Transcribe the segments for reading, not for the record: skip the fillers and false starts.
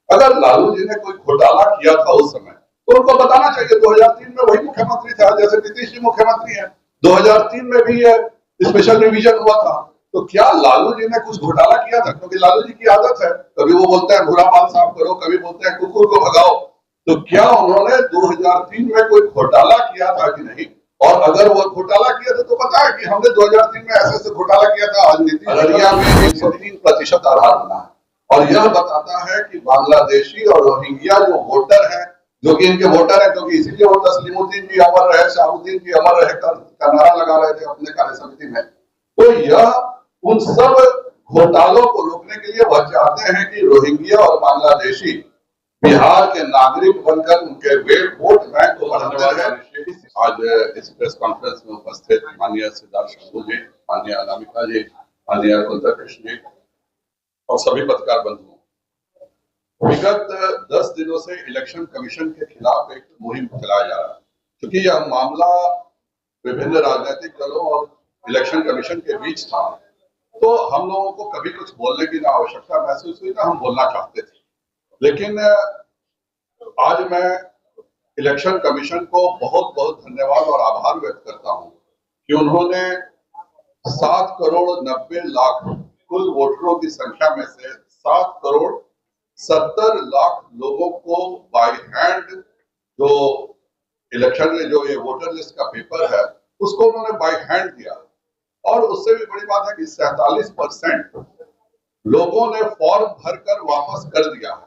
अगर लालू जी ने कोई घोटाला किया था उस समय तो उनको बताना चाहिए। 2003 में वही मुख्यमंत्री था, जैसे नीतीश जी मुख्यमंत्री है, 2003 में भी ये स्पेशल रिवीजन हुआ था। तो क्या लालू जी ने कुछ घोटाला किया था? क्योंकि लालू जी की आदत है, कभी वो बोलते हैं बुरा माल साफ करो, कभी बोलते हैं कुकुर को भगाओ। तो क्या उन्होंने 2003 में कोई घोटाला किया था कि नहीं? और अगर वो घोटाला किया था तो पता है कि हमने 2003 में ऐसे ऐसे घोटाला किया था। आज नीतीश अररिया में 103% आधार बना है, और यह बताता है कि बांग्लादेशी और रोहिंग्या जो वोटर हैं, जो कि इनके वोटर हैं, क्योंकि इसीलिए वो तस्लीमुद्दीन जी अमर रहे, शाहुद्दीन जी अमर रहे का नारा लगा रहे थे अपने कार्य समिति में। तो यह उन सब घोटालों को रोकने के लिए वह चाहते हैं कि रोहिंग्या और बांग्लादेशी बिहार के नागरिक बनकर उनके वोट बैंक को बढ़ाते रहे। आज इस प्रेस कॉन्फ्रेंस में उपस्थित माननीय सिद्धार्थ शंभू जी, माननीय अनामिका जी, माननीय कुंदर कृष्ण जी और सभी पत्रकार बंधुओं, विगत 10 दिनों से इलेक्शन कमीशन के खिलाफ एक मुहिम चलाया जा रहा है। क्योंकि यह मामला विभिन्न राजनीतिक दलों और इलेक्शन कमीशन के बीच था, तो हम लोगों को कभी कुछ बोलने की ना आवश्यकता महसूस हुई, ना हम बोलना चाहते थे। लेकिन आज मैं इलेक्शन कमीशन को बहुत बहुत धन्यवाद और आभार व्यक्त करता हूं कि उन्होंने 7 करोड़ 90 लाख कुल वोटरों की संख्या में से 7 करोड़ 70 लाख लोगों को बाय हैंड, जो इलेक्शन में जो ये वोटर लिस्ट का पेपर है उसको उन्होंने बाय हैंड दिया। और उससे भी बड़ी बात है कि 47% लोगों ने फॉर्म भरकर वापस कर दिया है।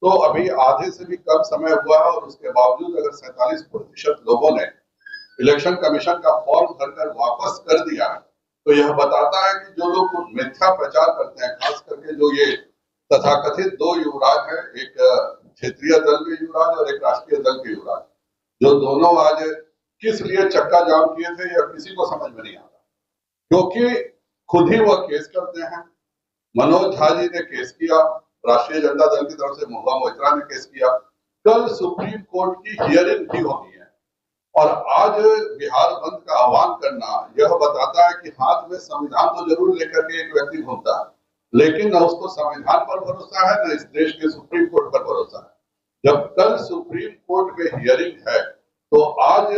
तो अभी आधे से भी कम समय हुआ है और उसके बावजूद अगर 47% लोगों ने इलेक्शन कमीशन का फॉर्म भरकर वापस कर दिया है, तो यह बताता है कि जो लोग मिथ्या प्रचार करते हैं, खास करके जो ये तथाकथित 2 युवराज है, एक क्षेत्रीय दल के युवराज और एक राष्ट्रीय दल के युवराज, जो दोनों आज किस लिए चक्का जाम किए थे यह किसी को समझ में नहीं आता। क्योंकि खुद ही वह केस करते हैं। मनोज झा जी ने केस किया, राष्ट्रीय जनता दल की तरफ से महुआ मोइत्रा ने केस किया। कल सुप्रीम कोर्ट की हियरिंग भी होनी है और आज बिहार बंद का आह्वान करना यह बताता है कि हाथ में संविधान तो जरूर लेकर के एक व्यक्ति घूमता है, लेकिन न उसको संविधान पर भरोसा है, न इस देश के सुप्रीम कोर्ट पर भरोसा है। जब कल सुप्रीम कोर्ट में हियरिंग है तो आज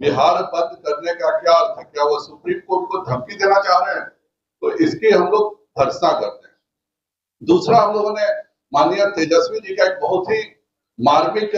बिहार बंद करने का क्या अर्थ है? क्या वो सुप्रीम कोर्ट को धमकी देना चाह रहे हैं? तो इसकी हम लोग भर्त्सना करते हैं। दूसरा, हम लोगों ने माननीय तेजस्वी जी का एक बहुत ही मार्मिक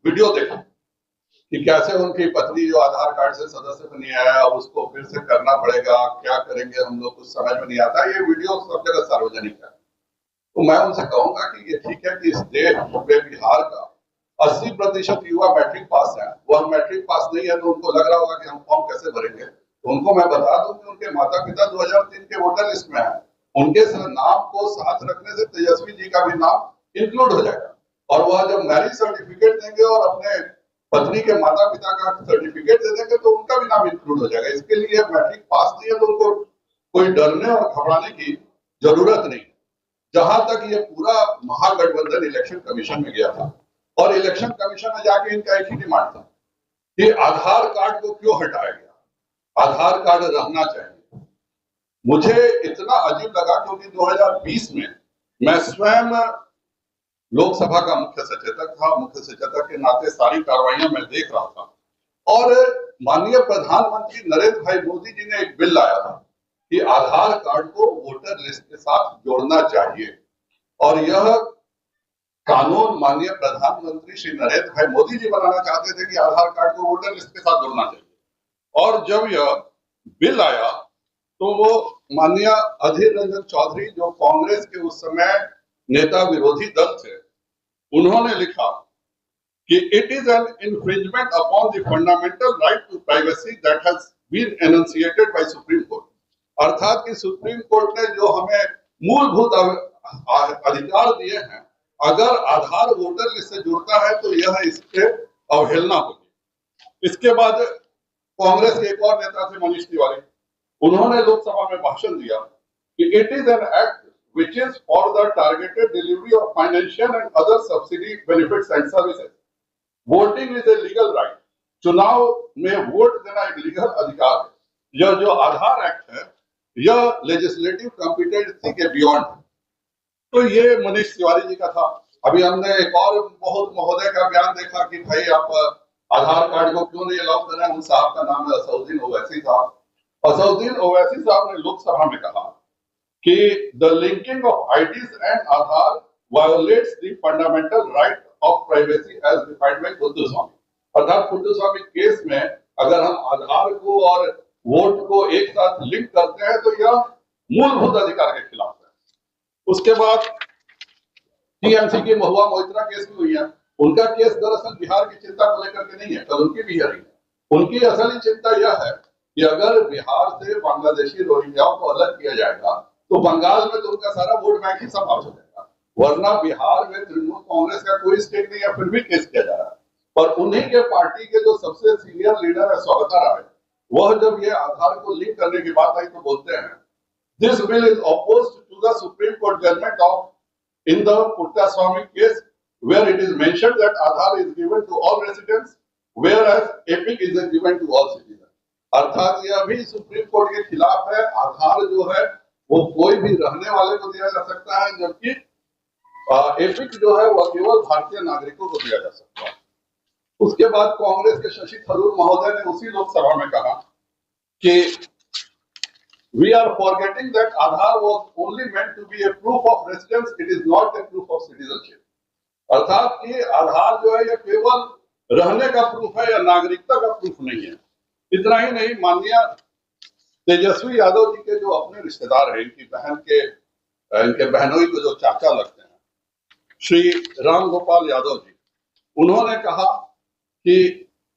वीडियो देखा कि कैसे उनकी पत्नी जो आधार कार्ड से सदस्य बनी है, अब उसको फिर से करना पड़ेगा, क्या करेंगे हम लोग, कुछ समझ में नहीं आता। ये वीडियो सब जगह सार्वजनिक है। तो मैं उनसे कहूंगा कि ये ठीक है कि इस देश में बिहार का 80% युवा मैट्रिक पास है, वह मैट्रिक पास नहीं है तो उनको लग रहा होगा कि हम फॉर्म कैसे भरेंगे। तो उनको मैं बता दूं कि उनके माता पिता 2003 के वोटर लिस्ट में है, उनके नाम को साथ रखने से तेजस्वी जी का भी नाम इंक्लूड हो जाएगा। और वह जब मैरिज सर्टिफिकेट देंगे और अपने पत्नी के माता पिता का सर्टिफिकेट दे देंगे तो उनका भी नाम इंक्लूड हो जाएगा। इसके लिए मैट्रिक पास नहीं है तो उनको कोई डरने और घबराने की जरूरत नहीं। जहां तक ये पूरा महागठबंधन इलेक्शन कमीशन में गया था और इलेक्शन कमीशन में जाके इनका एक ही डिमांड था कि आधार कार्ड को क्यों हटाया गया, आधार कार्ड रहना चाहिए। मुझे इतना अजीब लगा क्योंकि 2020 में मैं स्वयं लोकसभा का मुख्य सचेतक था, मुख्य सचेतक के नाते सारी कार्रवाइयां मैं देख रहा था और माननीय प्रधानमंत्री नरेंद्र भाई मोदी जी ने एक बिल लाया था कि आधार कार्ड को वोटर लिस्ट के साथ जोड़ना चाहिए। और यह कानून माननीय प्रधानमंत्री श्री नरेंद्र भाई मोदी जी बनाना चाहते थे कि आधार कार्ड को वोटर लिस्ट के साथ जोड़ना चाहिए। और जब यह बिल आया तो वो माननीय अधीर रंजन चौधरी, जो कांग्रेस के उस समय नेता विरोधी दल थे, उन्होंने लिखा कि it is an infringement upon the fundamental right to privacy that has been enunciated by supreme court. अर्थात कि सुप्रीम कोर्ट ने जो हमें मूलभूत अधिकार दिए हैं, अगर आधार वोटर लिस्ट से जुड़ता है तो यह इसके अवहेलना होगी। इसके बाद कांग्रेस के एक और नेता थे मनीष तिवारी, उन्होंने लोकसभा में भाषण दिया कि it is an act which is for the targeted delivery of financial and other subsidy benefits and services. Voting is a legal right. चुनाव में वोट देना एक लीगल अधिकार है। यह जो आधार एक्ट है यह लेजिस्लेटिव कॉम्पिटेंसी के बियॉन्ड है। तो ये मनीष तिवारी जी का था। अभी हमने एक और बहुत महोदय का बयान देखा कि भाई आप आधार कार्ड को क्यों नहीं अलाउ कर रहे हैं। उन साहब का नाम है असउद्दीन ओवैसी साहब। असउद्दीन ओवैसी साहब ने लोकसभा में कहा कि the linking of IDs and Aadhaar violates the fundamental right of privacy as defined by Puttaswamy. अर्थात कुद्दुस्वामी केस में अगर हम आधार को और वोट को एक साथ लिंक करते हैं तो यह मूलभूत अधिकार के खिलाफ है। उसके बाद टीएमसी की महुआ मोइत्रा केस भी हुई है। उनका केस दरअसल बिहार की चिंता को लेकर के नहीं है, कल उनकी भी हियरिंग है। उनकी असली चिंता यह है कि अगर बिहार से बांग्लादेशी रोहिंग्याओं को अलग किया जाएगा तो बंगाल में तो उनका सारा वोट बैंक ही समाप्त हो जाएगा, वरना बिहार में तृणमूल कांग्रेस का कोई स्टेक नहीं है, फिर भी केस किया जा रहा है। और उन्हीं के पार्टी के जो सबसे सीनियर लीडर है स्वागता राय, वह जब ये आधार को लिंक करने की बात आई तो बोलते हैं this bill is opposed to the Supreme Court judgment of in the Puttaswamy case where it is mentioned that Aadhaar is given to all residents whereas EPIC is given to all citizens। अर्थात यह भी supreme court के खिलाफ है। आधार जो है वो कोई भी रहने वाले को दिया जा सकता है, जबकि एपिक जो है वह केवल भारतीय नागरिकों को दिया जा सकता है। उसके बाद कांग्रेस के शशि थरूर महोदय ने उसी लोकसभा में कहा कि we are forgetting that Aadhaar was only meant to be a proof of residence, it is not a proof of citizenship। अर्थात कि आधार जो है यह केवल रहने का प्रूफ है या नागरिकता का प्रूफ नहीं है। इतना ही नहीं, माननीय तेजस्वी यादव जी के जो अपने रिश्तेदार हैं, इनके बहनोई को जो चाचा लगते हैं, श्री राम गोपाल यादव जी, उन्होंने कहा कि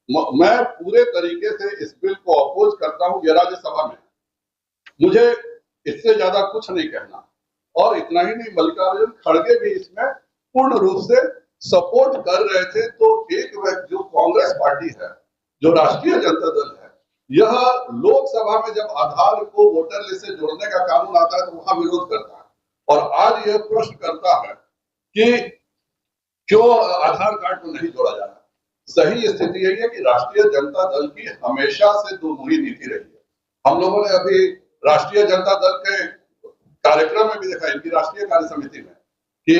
मैं पूरे तरीके से इस बिल को अपोज करता हूं। ये राज्यसभा में मुझे इससे ज्यादा कुछ नहीं कहना। और इतना ही नहीं, मल्लिकार्जुन खड़गे भी इसमें पूर्ण रूप से सपोर्ट कर रहे थे। तो एक व्यक्ति जो कांग्रेस पार्टी है, जो राष्ट्रीय जनता दल है, यह लोकसभा में जब आधार को वोटर लिस्ट से जोड़ने का कानून आता है तो वहां विरोध करता है। और आज यह प्रश्न करता है कि क्यों आधार कार्ड को नहीं जोड़ा जा रहा। सही स्थिति यही है कि राष्ट्रीय जनता दल की हमेशा से दोमुखी नीति रही है। हम लोगों ने अभी राष्ट्रीय जनता दल के कार्यक्रम में भी देखा, इनकी राष्ट्रीय कार्य समिति में, कि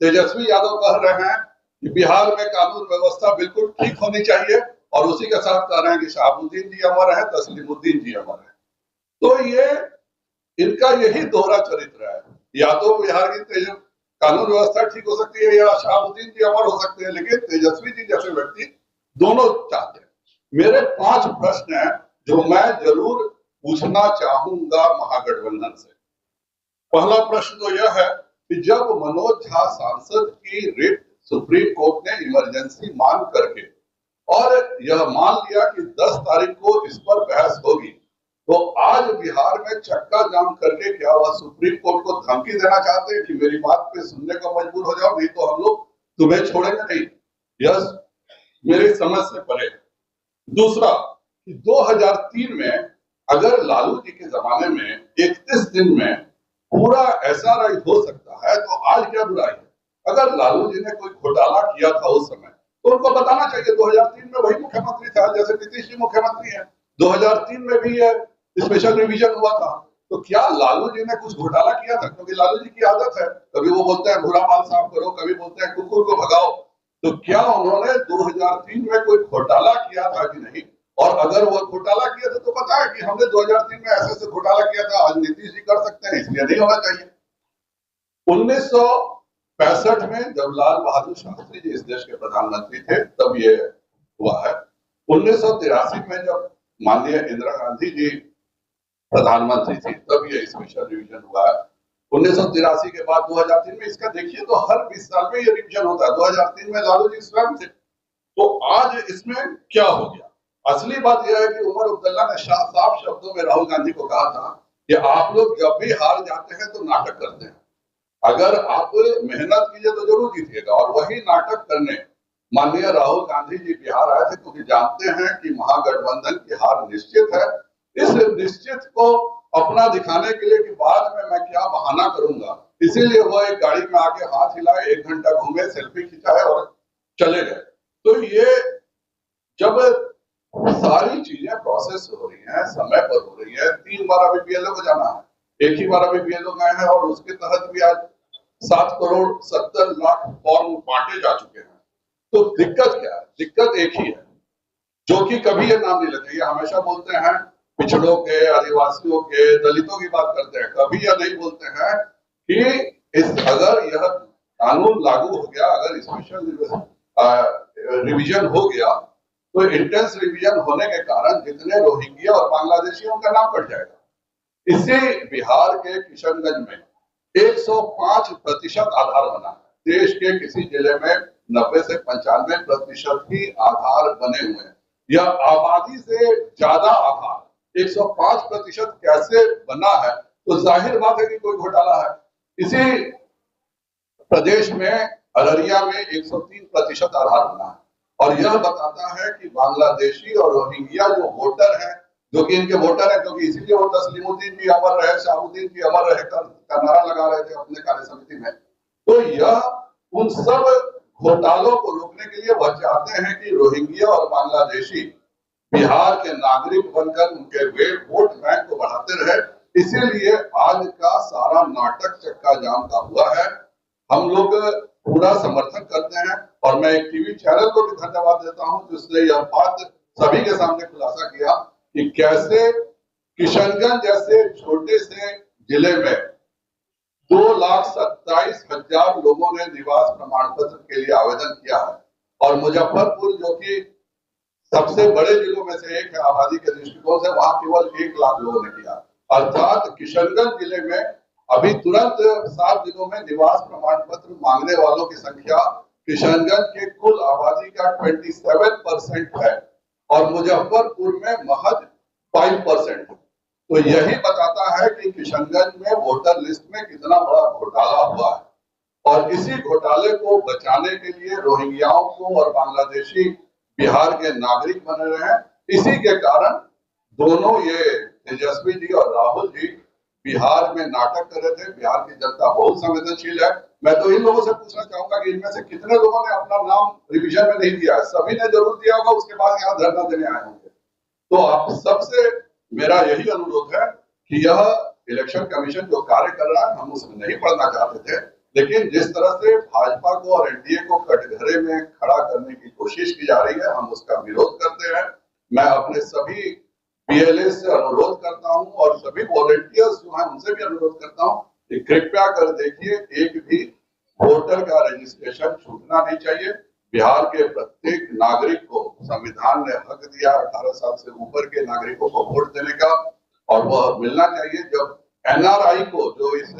तेजस्वी यादव कह रहे हैं कि बिहार में कानून व्यवस्था बिल्कुल ठीक होनी चाहिए, और उसी के साथ कह रहे हैं कि शहाबुद्दीन जी अमर है, तस्लीमुद्दीन जी अमर है। तो ये इनका यही दोहरा चरित्र है। या तो बिहार की कानून व्यवस्था ठीक हो सकती है या शहाबुद्दीन जी अमर हो सकते हैं, लेकिन तेजस्वी जी जैसे व्यक्ति दोनों चाहते हैं। मेरे 5 प्रश्न हैं जो मैं जरूर पूछना चाहूंगा महागठबंधन से। पहला प्रश्न तो यह है कि जब मनोज झा सांसद की रिट सुप्रीम कोर्ट ने इमरजेंसी मान करके और यह मान लिया कि 10 तारीख को इस पर बहस होगी, तो आज बिहार में चक्का जाम करके क्या वह सुप्रीम कोर्ट को धमकी देना चाहते हैं कि मेरी बात पे सुनने को मजबूर हो जाओ, नहीं तो हम लोग तुम्हें छोड़ेंगे नहीं। यह मेरी समझ से परे। दूसरा, 2003 में अगर लालू जी के जमाने में 31 दिन में पूरा एसआरआई हो सकता है तो आज क्या बुराई है। अगर लालू जी ने कोई घोटाला किया था उस समय तो उनको बताना चाहिए। 2003 में वही मुख्यमंत्री था, जैसे नीतीश जी मुख्यमंत्री है। 2003 में भी स्पेशल रिवीजन हुआ था। तो क्या लालू जी ने कुछ घोटाला किया था? क्योंकि लालू जी की आदत है, कभी वो बोलते हैं भूरा माल साफ करो, कभी बोलते हैं कुकुर को भगाओ। तो क्या उन्होंने 2003 में कोई घोटाला किया था कि नहीं? और अगर वो घोटाला किया था तो पता है कि हमने 2003 में ऐसे घोटाला किया था, आज नीतीश जी कर सकते हैं, इसलिए नहीं होना चाहिए। 1965 में जब लाल बहादुर शास्त्री जी इस देश के प्रधानमंत्री थे तब ये हुआ है। 1983 में जब माननीय इंदिरा गांधी जी प्रधानमंत्री थी तब ये स्पेशल रिवीजन हुआ है। 1983 के बाद 2003 में इसका देखिए तो हर 20 साल में ये रिवीजन होता है। 2003 में लालू जी स्वयं थे। तो आज इसमें क्या हो गया? असली बात यह है कि उमर अब्दुल्ला ने साफ शब्दों में राहुल गांधी को कहा था कि आप लोग जब भी हार जाते हैं तो नाटक करते हैं, अगर आप मेहनत कीजिए तो जरूर जीतिएगा। और वही नाटक करने माननीय राहुल गांधी जी बिहार आए थे, क्योंकि जानते हैं कि महागठबंधन की हार निश्चित है। इस निश्चित को अपना दिखाने के लिए कि बाद में मैं क्या बहाना करूंगा, इसीलिए वह एक गाड़ी में आके हाथ हिलाए, 1 घंटा घूमे, सेल्फी खिंचाए और चले गए। तो ये जब सारी चीजें प्रोसेस हो रही हैं, समय पर हो रही है, 3 बार अभी बीएलओ को जाना है, एक ही बार अभी बीएलओ गए हैं और उसके तहत भी आज 7,70,00,000 फॉर्म बांटे जा चुके हैं। तो दिक्कत क्या है? दिक्कत एक ही है, जो कि कभी ये नाम नहीं लेते। ये हमेशा बोलते हैं पिछड़ों के, आदिवासियों के, दलितों की बात करते हैं, कभी यह नहीं बोलते हैं कि अगर यह कानून लागू हो गया, अगर स्पेशल रिवीजन हो गया, तो इंटेंस रिवीजन होने के कारण जितने रोहिंग्या और बांग्लादेशी उनका नाम कट जाएगा। इससे बिहार के किशनगंज में 105% आधार बना है। देश के किसी जिले में 90 से 95% ही आधार बने हुए हैं। यह आबादी से ज्यादा आधार 105% कैसे बना है? तो जाहिर बात है कि कोई घोटाला है। इसी प्रदेश में अररिया में 103% आधार बना है, और यह बताता है कि बांग्लादेशी और रोहिंग्या जो वोटर हैं, जो कि इनके वोटर हैं, क्योंकि इसीलिए वो तस्लीमुद्दीन भी अमर रहे, शाहुद्दीन भी अमर रहे का नारा लगा रहे थे अपने कार्य समिति में। तो यह उन सब घोटालों को रोकने के लिए वह चाहते हैं कि रोहिंग्या और बांग्लादेशी बिहार के नागरिक बनकर उनके वोट बैंक को बढ़ाते रहे। इसीलिए आज का सारा नाटक चक्का जाम का हुआ है। हम लोग पूरा समर्थन करते हैं, और मैं एक टीवी चैनल को भी धन्यवाद देता हूं जिसने यह बात सभी के सामने खुलासा किया कि कैसे किशनगंज जैसे छोटे से जिले में 2,27,000 लोगों ने निवास प्रमाण पत्र के लिए आवेदन किया है, और मुजफ्फरपुर जो कि सबसे बड़े जिलों में से एक है आबादी के दृष्टिकोण से, वहां केवल 1 लाख लोगों ने किया। अर्थात किशनगंज जिले में अभी तुरंत 7 जिलों में निवास प्रमाण पत्र मांगने वालों की संख्या किशनगंज के कुल आबादी का 27% है, और मुजफ्फरपुर में महज 5% है। तो यही बताता है कि किशनगंज में वोटर लिस्ट में कितना बड़ा घोटाला हुआ है, और इसी घोटाले को बचाने के लिए रोहिंग्याओं को और बांग्लादेशी बिहार के नागरिक बने रहे। इसी के कारण दोनों ये तेजस्वी जी और राहुल जी बिहार में नाटक कर रहे थे। बिहार की जनता बहुत संवेदनशील है। मैं तो इन लोगों से पूछना चाहूंगा कि इनमें से कितने लोगों ने अपना नाम रिवीजन में नहीं दिया है? सभी ने जरूर दिया होगा, उसके बाद यहाँ धरना देने आए होंगे। तो आप सबसे मेरा यही अनुरोध है कि यह इलेक्शन कमीशन जो कार्य कर रहा है, हम उसमें नहीं पढ़ना चाहते थे, लेकिन जिस तरह से भाजपा को और एनडीए को कटघरे में खड़ा करने की कोशिश की जा रही है, हम उसका विरोध करते हैं। मैं अपने सभी पीएलए से अनुरोध करता हूं, और सभी वॉलंटियर्स जो हैं उनसे भी अनुरोध करता हूं कि कृपया कर देखिए, एक भी वोटर का रजिस्ट्रेशन छूटना नहीं चाहिए। बिहार के प्रत्येक नागरिक को संविधान ने हक दिया 18 साल से ऊपर के नागरिकों को वोट देने का, और वह मिलना चाहिए। जब एनआरआई को, जो इस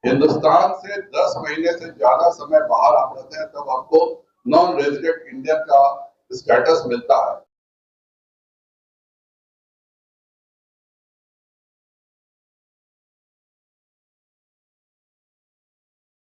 हिंदुस्तान से 10 महीने से ज्यादा समय बाहर आप रहते हैं, तब आपको नॉन रेजिडेंट इंडियन का स्टेटस मिलता है।